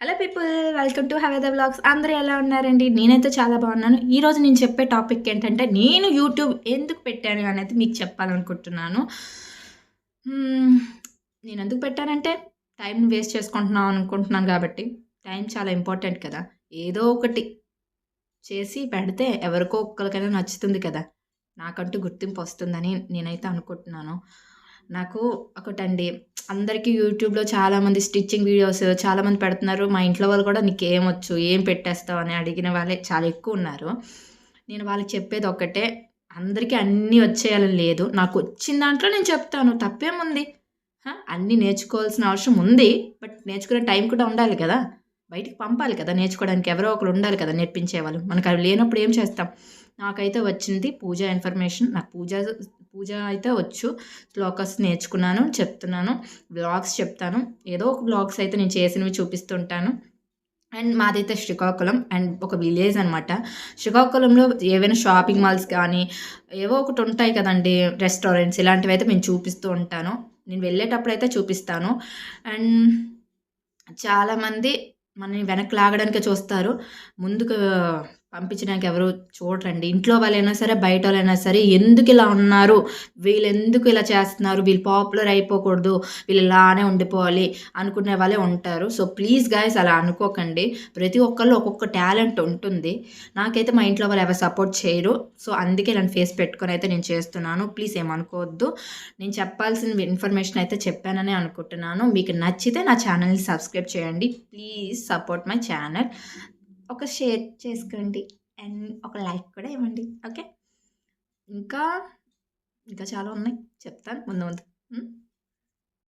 Hello people, welcome to హవేద vlogs. అందరూ ఎలా ఉన్నారండి? నేనైతే చాలా బాగున్నాను. ఈరోజు నేను చెప్పే టాపిక్ ఏంటంటే, నేను యూట్యూబ్ ఎందుకు పెట్టాను అనేది మీకు చెప్పాలనుకుంటున్నాను. హ్మ్, నేను ఎందుకు పెట్టానంటే, టైంని వేస్ట్ చేసుకుంటున్నాం అనుకుంటున్నాను కాబట్టి. టైం చాలా ఇంపార్టెంట్ కదా! ఏదో ఒకటి చేసి పెడితే ఎవరికో ఒక్కరికైనా నచ్చుతుంది కదా! నాకంటూ గుర్తింపు వస్తుందని నేనైతే అనుకుంటున్నాను. నాకు ఒకటండి, అందరికీ యూట్యూబ్‌లో చాలామంది స్టిచ్చింగ్ వీడియోస్ చాలామంది పెడుతున్నారు. మా ఇంట్లో వాళ్ళు కూడా "నీకేమొచ్చు? ఏం పెట్టేస్తావు?" అని అడిగిన వాళ్ళే చాలా ఎక్కువున్నారు. నేను వాళ్ళకి చెప్పేది ఒక్కటే, అందరికీ అన్నీ వచ్చేయాలని లేదు. నాకొచ్చిన దాంట్లో నేను చెప్తాను. తప్పేముంది? అన్నీ నేర్చుకోవాల్సిన అవసరం ఉంది. బట్ నేర్చుకునే టైం కూడా ఉండాలి కదా! బయటికి పంపాలి కదా! నేర్చుకోవడానికి ఎవరో ఒకరు ఉండాలి కదా! నేర్పించేవాళ్ళు. మనకవి లేనప్పుడు ఏం చేస్తాం? నాకైతే వచ్చింది పూజ ఇన్ఫర్మేషన్. నాకు పూజ అయితే వచ్చు. శ్లోకాస్ నేర్చుకున్నాను, చెప్తున్నాను. వ్లాగ్స్ చెప్తాను. ఏదో ఒక వ్లాగ్స్ అయితే నేను చేసినవి చూపిస్తుంటాను. అండ్ మాదైతే శ్రీకాకుళం అండ్ ఒక విలేజ్ అనమాట. శ్రీకాకుళంలో ఏవైనా షాపింగ్ మాల్స్ కానీ, ఏవో ఒకటి ఉంటాయి కదండీ! రెస్టారెంట్స్ ఇలాంటివైతే నేను చూపిస్తూ ఉంటాను. నేను వెళ్ళేటప్పుడైతే చూపిస్తాను. అండ్ చాలామంది మనల్ని వెనక్కి లాగడానికే చూస్తారు. ముందుకు పంపించడానికి ఎవరు చూడరండి. ఇంట్లో వాళ్ళైనా సరే, బయటోళ్ళైనా సరే ఎందుకిలా ఉన్నారు? వీళ్ళెందుకు ఇలా చేస్తున్నారు? వీళ్ళు పాపులర్ అయిపోకూడదు. వీళ్ళు ఇలానే ఉండిపోవాలి అనుకునే వాళ్ళే ఉంటారు. సో, ప్లీజ్ గైస్ అలా అనుకోకండి. ప్రతి ఒక్కళ్ళు ఒక్కొక్క టాలెంట్ ఉంటుంది. నాకైతే మా ఇంట్లో వాళ్ళు ఎవరు సపోర్ట్ చేయరు. సో, అందుకే నేను ఫేస్ పెట్టుకొనైతే నేను చేస్తున్నాను. ప్లీజ్ ఏమనుకోవద్దు. నేను చెప్పాల్సిన ఇన్ఫర్మేషన్ అయితే చెప్పాననే అనుకుంటున్నాను. మీకు నచ్చితే నా ఛానల్‌ని సబ్స్క్రైబ్ చేయండి. Please support my channel. ఒక షేర్ చేసుకోండి. అండ్ ఒక లైక్ కూడా ఇవ్వండి. ఓకే. ఇంకా, ఇంకా చాలా ఉన్నాయి. చెప్తాను ముందు ముందు. హ్మ్.